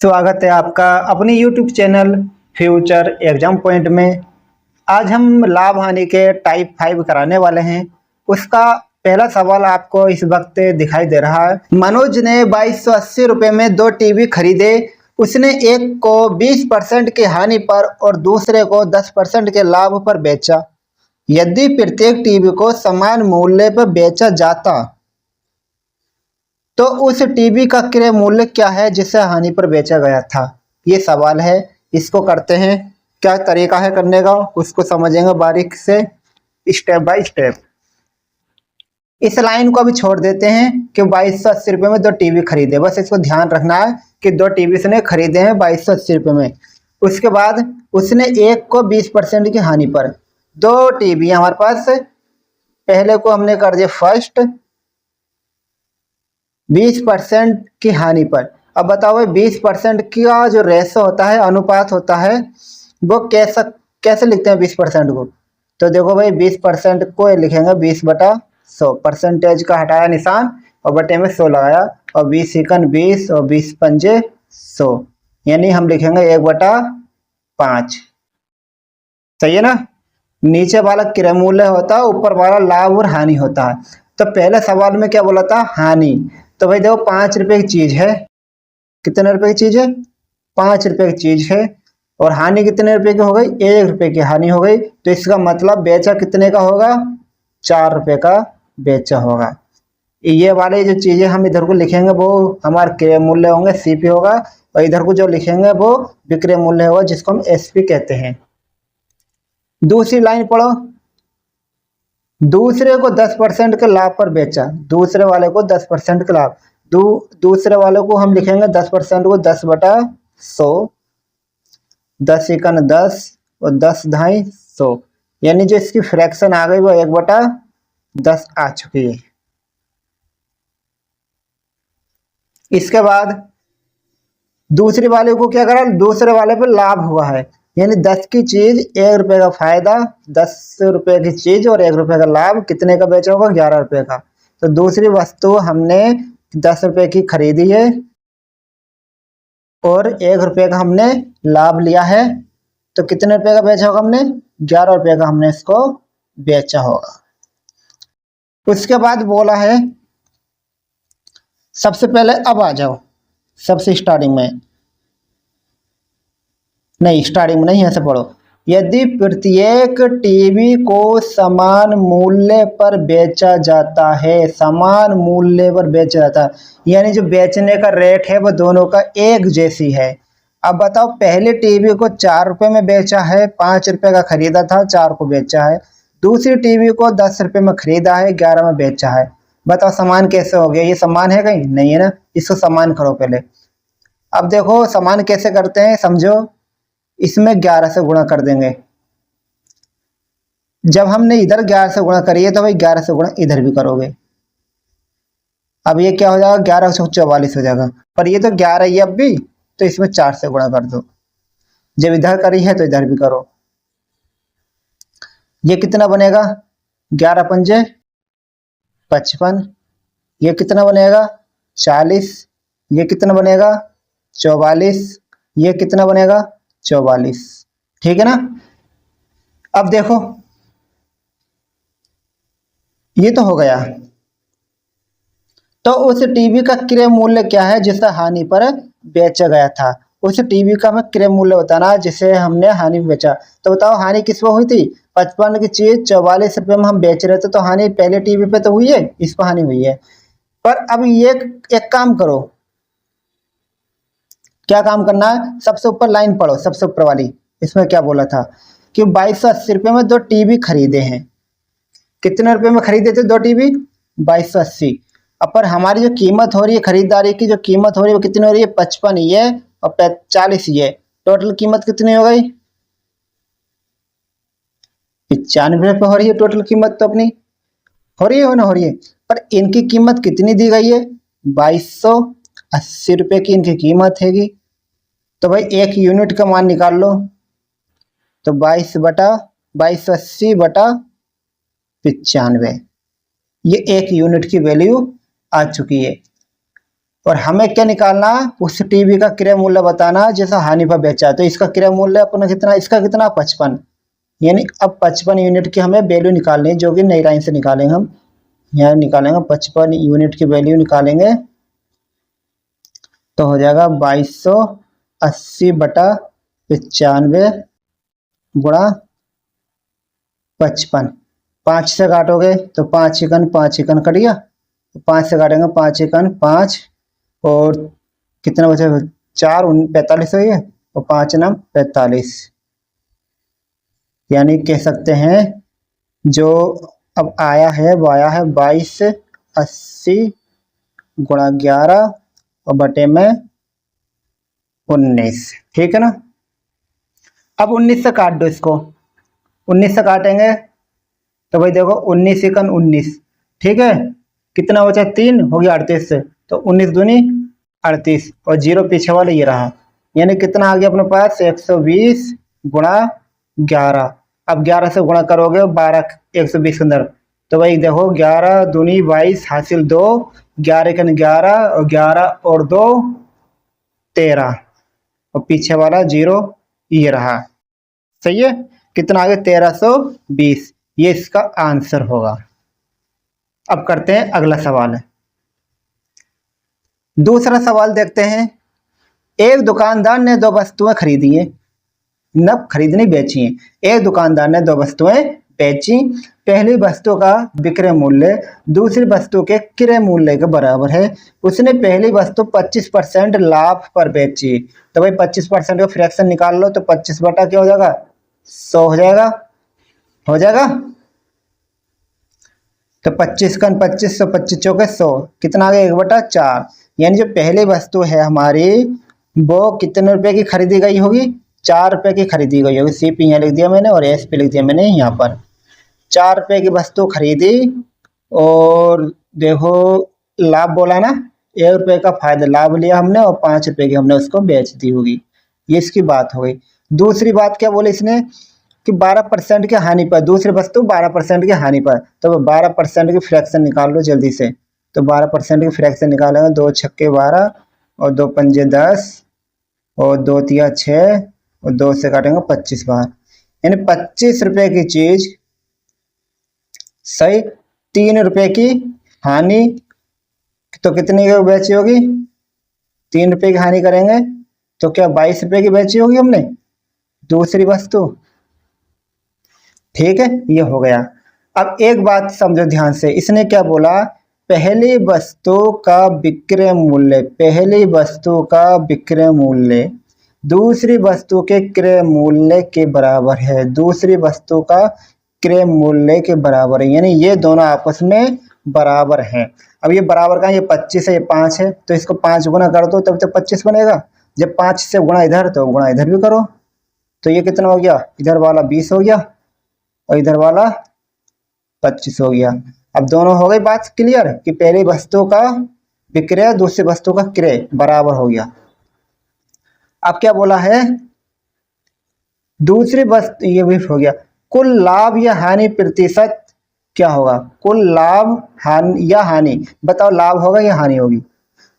स्वागत है आपका अपनी YouTube channel future exam point में। आज हम लाभ हानि के टाइप 5 कराने वाले हैं। उसका पहला सवाल आपको इस वक्त दिखाई दे रहा है। मनोज ने 2280 रुपये में 2 टीवी खरीदे। उसने एक को 20% की हानि पर और दूसरे को 10% के लाभ पर बेचा। यदि प्रत्येक टीवी को समान मूल्य पर बेचा जाता तो उस टीवी का क्रय मूल्य क्या है जिसे हानि पर बेचा गया था। ये सवाल है। इसको करते हैं। क्या तरीका है करने का उसको समझेंगे बारीक से, स्टेप बाय स्टेप। इस लाइन को अभी छोड़ देते हैं कि 2280 रुपये में 2 टीवी खरीदे। बस इसको ध्यान रखना है कि 2 टीवी उसने खरीदे हैं 2280 रुपये में। उसके बाद उसने एक को 20% की हानि पर 2 टीवी हमारे पास। पहले को हमने कर दिया फर्स्ट 20% की हानि पर। अब बताओ 20% का जो रेशो होता है, अनुपात होता है, वो कैसे लिखते हैं 20% को। तो देखो भाई 20% को लिखेंगे 20/100। परसेंटेज का हटाया निशान और बटे में 100 लगाया और 20 एकन 20 और 20 पंजे 100, यानी हम लिखेंगे 1/5। सही है ना। नीचे वाला क्रय मूल्य होता है, ऊपर वाला लाभ और हानि होता है। तो पहले सवाल में क्या बोला था, हानि। तो भाई देखो 5 रुपए की चीज है। कितने रुपए की चीज है? 5 रुपए की चीज है। और हानि कितने रुपए की हो गई? 1 रुपए की हानि हो गई। तो इसका मतलब बेचा कितने का होगा? 4 रुपए का बेचा होगा। ये वाले जो चीजें हम इधर को लिखेंगे वो हमारे क्रय मूल्य होंगे, सीपी होगा। और इधर को जो लिखेंगे वो विक्रय मूल्य होगा, जिसको हम एसपी कहते हैं। दूसरी लाइन पढ़ो। दूसरे को 10% के लाभ पर बेचा। दूसरे वाले को 10% के लाभ। दूसरे वाले को हम लिखेंगे 10% को 10/100। 10 एकन 10 और 10 ढाई 100, यानी जो इसकी फ्रैक्शन आ गई वो 1/10 आ चुकी है। इसके बाद दूसरे वाले को क्या करा? दूसरे वाले पर लाभ हुआ है, यानी 10 की चीज 1 रुपए का फायदा, 10 रुपए की चीज और 1 रुपए का लाभ। कितने का बेचा होगा? 11 रुपए का। तो दूसरी वस्तु हमने 10 रुपए की खरीदी है और 1 रुपए का हमने लाभ लिया है। तो कितने रुपए का बेचा होगा हमने? 11 रुपए का हमने इसको बेचा होगा। उसके बाद बोला है, सबसे पहले अब आ जाओ सबसे स्टार्टिंग में, नहीं स्टार्टिंग में नहीं, ऐसे पढ़ो। यदि प्रत्येक टीवी को समान मूल्य पर बेचा जाता है, समान मूल्य पर बेचा जाता है, यानी जो बेचने का रेट है वो दोनों का एक जैसी है। अब बताओ पहले टीवी को 4 रुपए में बेचा है, 5 रुपए का खरीदा था, 4 को बेचा है। दूसरी टीवी को 10 रुपए में खरीदा है, 11 में बेचा है। बताओ समान कैसे हो गया? ये समान है कहीं? नहीं है ना। इसको समान करो पहले। अब देखो समान कैसे करते हैं, समझो। इसमें 11 से गुणा कर देंगे। जब हमने इधर 11 से गुणा करिए तो भाई 11 से गुणा इधर भी करोगे। अब ये क्या हो जाएगा? 11 से 44 हो जाएगा। पर ये तो 11 ही अब भी, तो इसमें 4 से गुणा कर दो। जब इधर करी है तो इधर भी करो। ये कितना बनेगा? 11 पंजे 55। ये कितना बनेगा? 40। ये कितना बनेगा? 44। ये कितना बनेगा? 44। ठीक है ना। अब देखो ये तो हो गया। तो उस टीवी का क्रय मूल्य क्या है जिसे हानि पर बेचा गया था? उस टीवी का हमें क्रय मूल्य बताना जिसे हमने हानि में बेचा। तो बताओ हानि किस पर हुई थी? 55 की चीज 44 रुपये में हम बेच रहे थे, तो हानि पहले टीवी पे तो हुई है, इस पर हानि हुई है। पर अब ये एक काम करो। क्या काम करना है? सबसे ऊपर लाइन पढ़ो, सबसे ऊपर वाली। इसमें क्या बोला था कि 2280 रुपये में 2 टीवी खरीदे हैं। कितने रुपए में खरीदे थे 2 टीवी? 2280। अब पर हमारी जो कीमत हो रही है, खरीदारी की जो कीमत हो रही है वो कितनी हो रही है? 55 ही है और 40 ही है। टोटल कीमत कितनी हो गई? 95 रुपये हो रही है टोटल कीमत तो अपनी। हो रही है हो ना हो रही है। पर इनकी कीमत कितनी दी गई है? 2280 रुपये की इनकी कीमत हैगी। तो भाई 1 यूनिट का मान निकाल लो। तो 22/2280/95, ये 1 यूनिट की वैल्यू आ चुकी है। और हमें क्या निकालना, उस टीवी का क्रय मूल्य बताना जैसा हानि पर बेचा है। तो इसका क्रय मूल्य अपना कितना, इसका कितना 55, यानी अब 55 यूनिट की हमें वैल्यू निकालनी है, जो कि नई लाइन से निकालेंगे हम। यहाँ निकालेंगे 55 यूनिट की वैल्यू निकालेंगे तो हो जाएगा 2280/95 गुणा 55। 5 से काटोगे तो 5 एकन 5 एकन कट गया, 5 से काटेंगे 5 एकन 5, और कितना बचा, 4 45 हो गया, और 5 9 45, यानी कह सकते हैं जो अब आया है वो आया है 2280 गुणा 11 और बटे में 19। ठीक है ना। अब 19 से काट दो इसको, 19 से काटेंगे तो भाई देखो 19 एकन 19, ठीक है, कितना बचा 3 हो गया 38 से, तो 19 दूनी 38 और 0 पीछे वाले ये रहा, यानी कितना आ गया अपने पास 120 गुणा 11। अब 11 से गुणा करोगे 12 120 के अंदर, तो भाई देखो 11 दूनी 22 हासिल 2, 11 एकन 11 और 11 और 2 13 और पीछे वाला 0 ये रहा। सही है, कितना आ गया 1320, ये इसका आंसर होगा। अब करते हैं अगला सवाल। दूसरा सवाल देखते हैं। एक दुकानदार ने 2 वस्तुएं खरीदी हैं, न खरीदनी बेची हैं। एक दुकानदार ने 2 वस्तुएं बेची। पहली वस्तु का विक्रय मूल्य दूसरी वस्तु के क्रय मूल्य के बराबर है। उसने पहली वस्तु 25% लाभ पर बेची। तो भाई 25% का फ्रैक्शन निकाल लो, तो 25 बटा क्या हो जाएगा 100 हो जाएगा, हो जाएगा। तो 25 कन 25, 25 चौके 100, कितना आ गया 1/4, यानी जो पहली वस्तु है हमारी वो कितने रुपए की खरीदी गई होगी, 4 रुपए की खरीदी गई होगी। सी पी यहाँ लिख दिया मैंने और एस पी लिख दिया मैंने यहाँ पर। 4 रुपए की वस्तु खरीदी और देखो लाभ बोला ना, 1 रुपए का फायदा लाभ लिया हमने और 5 रुपए की हमने उसको बेच दी होगी, ये इसकी बात हो गई। दूसरी बात क्या बोले इसने कि 12% की हानि पर, दूसरी वस्तु 12% की हानि पर, तो 12% की फ्रैक्शन निकाल लो जल्दी से। तो 12% की फ्रैक्शन निकालेंगे, 2 छक्के 12 और 2 पंजे 10 और 2 तिया 6 और 2 से काटेंगे 25 बार, यानी 25 रुपए की चीज सही 3 रुपए की हानि, तो कितनी की बेची होगी, 3 रुपए की हानि करेंगे तो क्या 22 रुपए की बेची होगी हमने दूसरी वस्तु। ठीक है, ये हो गया। अब एक बात समझो ध्यान से, इसने क्या बोला, पहली वस्तु का विक्रय मूल्य, पहली वस्तु का विक्रय मूल्य दूसरी वस्तु के क्रय मूल्य के बराबर है, दूसरी वस्तु का क्रय मूल्य के बराबर है, यानी ये दोनों आपस में बराबर हैं। अब ये बराबर का, ये 25 है ये 5 है, तो इसको 5 गुना कर दो तब तक 25 बनेगा। जब 5 से गुणा इधर तो गुणा इधर भी करो, तो ये कितना हो गया, इधर वाला 20 हो गया और इधर वाला 25 हो गया। अब दोनों हो गई बात क्लियर कि पहली वस्तु का विक्रय दूसरी वस्तु का क्रय बराबर हो गया। अब क्या बोला है, दूसरी वस्तु, ये भी हो गया। कुल लाभ या हानि प्रतिशत क्या होगा, कुल लाभ हानि या हानि, बताओ लाभ होगा या हानि होगी।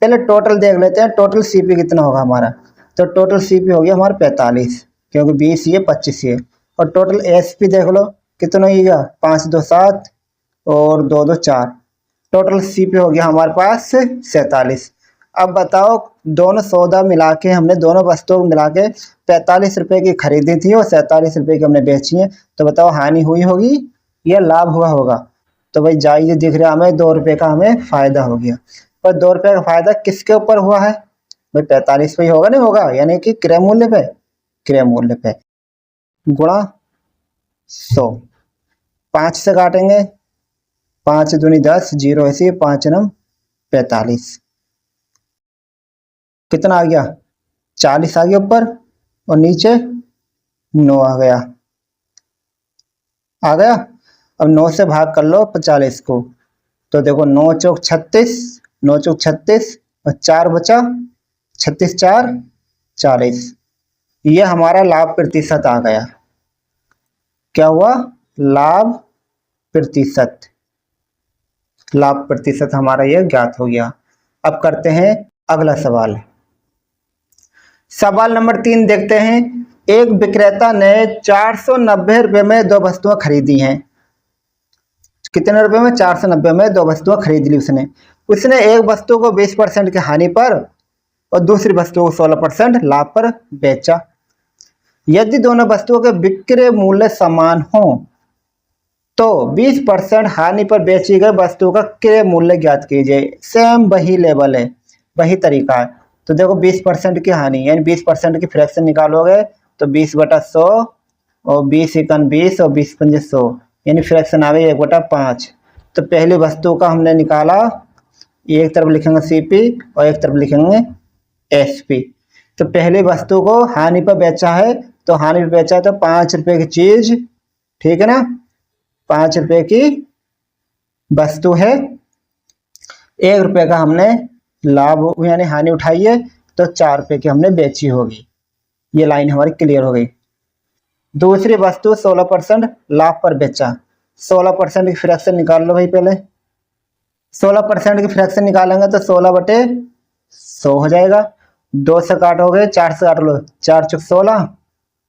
पहले टोटल देख लेते हैं, टोटल सीपी कितना होगा हमारा, तो टोटल सीपी हो गया हमारा 45, क्योंकि 20 ये 25 ये, और टोटल एसपी देख लो कितना होगा, 5 2 7 और 2 2 4, टोटल सीपी हो गया हमारे पास 47। अब बताओ दोनों सौदा मिला के, हमने दोनों वस्तुओं को मिला के 45 रुपए की खरीदी थी और 47 रुपए की हमने बेची है, तो बताओ हानि हुई होगी या लाभ हुआ होगा। तो भाई जायज दिख रहा है हमें, 2 रुपए का हमें फायदा हो गया, पर 2 रुपए का फायदा किसके ऊपर हुआ है भाई, 45 पे ही होगा, नहीं होगा, यानी कि क्रय मूल्य पे, क्रय मूल्य पे गुणा 100। 5 से काटेंगे, 5 दूनी 10, 0 ऐसे 5 9 45, कितना आ गया 40 आ गया ऊपर और नीचे 9 आ गया, आ गया। अब 9 से भाग कर लो 45 को, तो देखो 9 चौक 36, 9 चौक 36 और 4 बचा, 36 4 40, ये हमारा लाभ प्रतिशत आ गया। क्या हुआ, लाभ प्रतिशत, लाभ प्रतिशत हमारा ये ज्ञात हो गया। अब करते हैं अगला सवाल, सवाल नंबर 3 देखते हैं। एक विक्रेता ने 490 रुपये में 2 वस्तुएं खरीदी हैं। कितने रुपए में? 490 में 2 वस्तुएं खरीद ली उसने। उसने एक वस्तु को 20% की हानि पर और दूसरी वस्तु को 16% लाभ पर बेचा। यदि दोनों वस्तुओं के विक्रय मूल्य समान हो तो 20% हानि पर बेची गई वस्तु का क्रय मूल्य ज्ञात कीजिए। सेम वही लेवल है, वही तरीका है। तो देखो 20% की हानि यानी 20% की फ्रैक्शन निकालोगे तो 20/100 और 20 और 20 यानी फ्रैक्शन आ गई 1/5। तो पहली वस्तु का हमने निकाला, एक तरफ लिखेंगे CP और एक तरफ लिखेंगे SP। तो पहली वस्तु को हानि पर बेचा है, तो हानि पर बेचा है तो 5 रुपए की चीज, ठीक है ना, 5 रुपए की वस्तु है, 1 रुपए का हमने लाभ यानी हानि उठाई है, तो 4 रुपए की हमने बेची होगी। ये लाइन हमारी क्लियर हो गई। दूसरी वस्तु 16% लाभ पर बेचा। 16% की फ्रैक्शन निकाल लो भाई। पहले 16% की फ्रैक्शन निकालेंगे तो 16/100 हो जाएगा। 2 से काटोगे, 4 से काट लो, 4 चौक 16,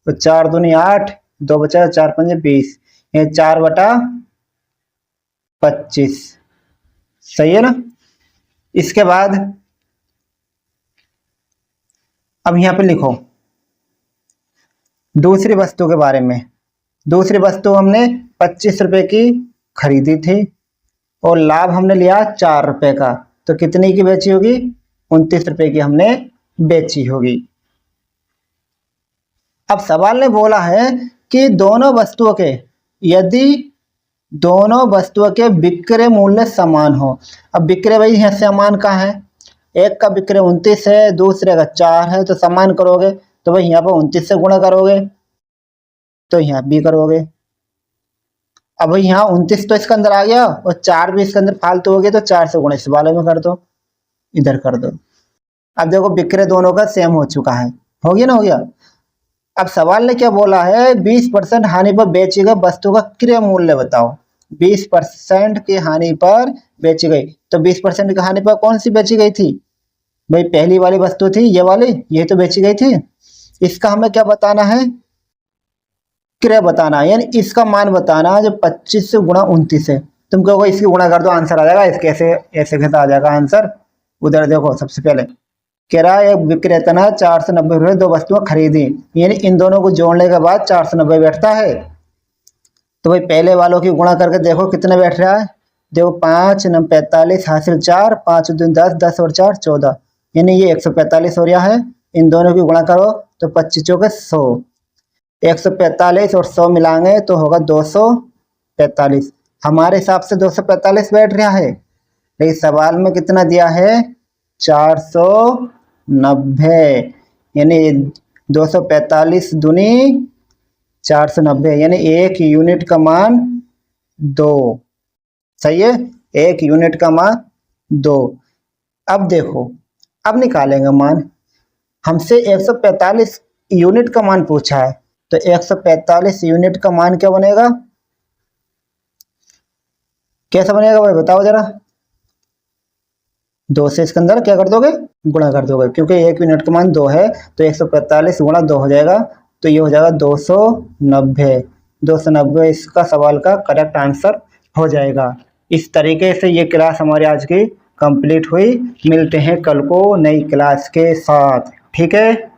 तो 4 दूनी 8, 2 बचा, 4 पंजे 20, ये 4/25। सही है ना। इसके बाद अब यहाँ पे लिखो दूसरी वस्तु के बारे में। दूसरी वस्तु हमने 25 रुपए की खरीदी थी और लाभ हमने लिया 4 रुपए का, तो कितने की बेची होगी? 29 रुपए की हमने बेची होगी। अब सवाल ने बोला है कि दोनों वस्तुओं के, यदि दोनों वस्तुओं के विक्रय मूल्य समान हो। अब विक्रय भाई यहाँ समान का है, एक का विक्रय 29 है, दूसरे का 4 है, तो समान करोगे तो भाई यहाँ पर 29 से गुणा करोगे तो यहाँ भी करोगे। अब भाई यहाँ 29 तो इसके अंदर आ गया और 4 भी इसके अंदर फालतू हो गया, तो 4 से गुणा इस वाले में कर दो, इधर कर दो। अब देखो विक्रय दोनों का सेम हो चुका है, हो गया ना, हो गया। अब सवाल ने क्या बोला है? 20% हानि पर बेची गई वस्तु का क्रय मूल्य बताओ। 20% की हानि पर बेची गई, तो 20% की हानि पर कौन सी बेची गई थी भाई? पहली वाली वस्तु थी, ये वाली, ये तो बेची गई थी। इसका हमें क्या बताना है? क्रय बताना है, यानी इसका मान बताना है। जो 25 से गुणा 29 है, तुम कहोगे इसकी गुणा कर दो आंसर आ जाएगा। इसके ऐसे ऐसे कैसे आ जाएगा आंसर? उधर देखो, सबसे पहले कह रहा है एक विक्रेता ने 490 रुपये 2 वस्तुएं खरीदी, यानी इन दोनों को जोड़ने के बाद 490 बैठता है। तो भाई पहले वालों की गुणा करके देखो कितने बैठ रहा है। देखो 5 9 45 हासिल 4, 5 2 10, 10 और 4 14, यानी ये 145 हो रहा है। इन दोनों की गुणा करो तो 25 चौके 100, 145 और 100 मिलाएंगे तो होगा 245। हमारे हिसाब से 245 बैठ रहा है, लेकिन सवाल में कितना दिया है? 490, यानी 245 दूनी 490, यानी 1 यूनिट का मान 2। सही है, 1 यूनिट का मान 2। अब देखो, अब निकालेंगे मान। हमसे 145 यूनिट का मान पूछा है, तो 145 यूनिट का मान क्या बनेगा? कैसा बनेगा भाई बताओ जरा। 2 से इसके अंदर क्या कर दोगे? गुणा कर दोगे, क्योंकि 1 यूनिट का मान 2 है, तो 145 गुणा 2 हो जाएगा, तो ये हो जाएगा 290। 290 इसका सवाल का करेक्ट आंसर हो जाएगा। इस तरीके से ये क्लास हमारी आज की कंप्लीट हुई। मिलते हैं कल को नई क्लास के साथ, ठीक है।